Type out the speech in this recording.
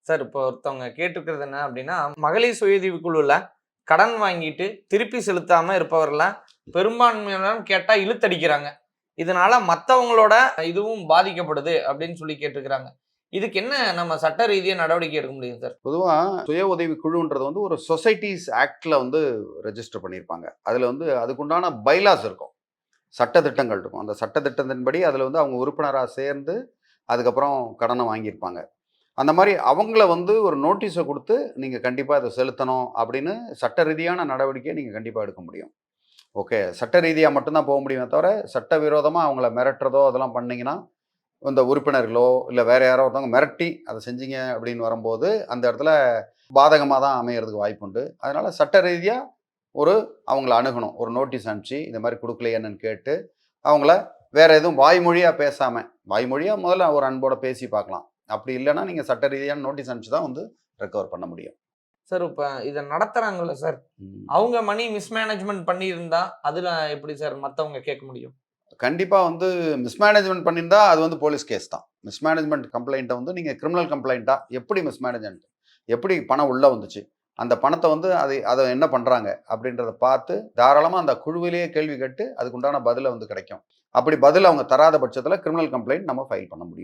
Sir இப்போ ஒருத்தவங்க கேட்டுக்கிறது என்ன அப்படின்னா, மகளிர் சுயஉதவி குழுல கடன் வாங்கிட்டு திருப்பி செலுத்தாம இருப்பவர்லாம் பெரும்பான்மையினர் கேட்டா இழுத்தடிக்கிறாங்க. இதனால மத்தவங்களோட இதுவும் பாதிக்கப்படுது அப்படின்னு சொல்லி கேட்டுருக்கிறாங்க. இதுக்கு என்ன நம்ம சட்ட ரீதியா நடவடிக்கை எடுக்க முடியும் சார்? பொதுவா சுய உதவி குழுன்றது வந்து ஒரு சொசைட்டீஸ் ஆக்ட்ல வந்து ரெஜிஸ்டர் பண்ணியிருப்பாங்க. அதுல வந்து அதுக்குண்டான பைலாஸ் இருக்கும். சட்ட திட்டங்கள் இருக்கும். அந்த சட்ட திட்டத்தின்படி அதுல வந்து அவங்க உறுப்பினரா சேர்ந்து, அதுக்கப்புறம் கடன வாங்கியிருப்பாங்க. அந்த மாரி அவங்கள வந்து ஒரு நோட்டீஸ குடுத்து, நீங்க கண்டிப்பா இத செலுத்தணும் அப்படின்னு சட்ட ரீதியான நடவடிக்கைய நீங்க கண்டிப்பா எடுக்க முடியும். ஓகே. சட்ட ரீதியா மட்டும் தான் போ முடியுமே தவிர, சட்டவிரோதமா அவங்கள மிரட்டுறதோ அதெல்லாம் பண்ணீங்கன்னா, இந்த உறுப்பினர்களோ, இல்ல வேற யாரோ ஒருத்தவங்க மிரட்டி அத செஞ்சீங்க அப்படின்னு வரும்போது, அந்த இடத்துல பாதகமா தான் அமையறதுக்கு வாய்ப்புண்டு. அதனால சட்ட ரீதியா ஒரு அவங்கள அணுகணும். ஒரு நோட்டீஸ் அனுப்பிச்சு, இந்த மாரி குடுக்கலையே என்னன்னு கேட்டு, அவங்கள வேற எதுவும் வாய்மொழியா பேசாம, வாய்மொழியா முதல்ல ஒரு அன்போட பேசி பார்க்கலாம். அப்படி இல்லன்னா, நீங்க சட்ட ரீதியான நோட்டீஸ் அனுப்பிச்சு தான் வந்து ரெக்கவர் பண்ண முடியும். சார் இப்ப இத நடத்துறாங்கல்ல சார், ம். அவங்க மணி மிஸ்மேனேஜ்மென்ட் பண்ணியிருந்தா, அதுல எப்படி சார் மத்தவங்க கேட்க முடியும்? கண்டிப்பா வந்து மிஸ்மேனேஜ்மென்ட் பண்ணியிருந்தா, அது வந்து போலீஸ் கேஸ் தான். மிஸ்மேனேஜ்மென்ட் கம்ப்ளைண்ட்ட வந்து நீங்க கிரிமினல் கம்ப்ளைண்ட்டா எப்படி மிஸ்மேனேஜ்மென்ட்? எப்படி பணம் உள்ள வந்துச்சு? அந்த பணத்த வந்து அத என்ன பண்றாங்க? அப்படின்றத பார்த்து, தாராளமா அந்த குழுவிலேயே கேள்வி கேட்டு, அதுக்கு உண்டான பதில வந்து கிடைக்கும். அப்படி பதில் அவங்க தராத பட்சத்தில கிரிமினல் கம்ப்ளைண்ட் நம்ம ஃபைல் பண்ண முடியும்.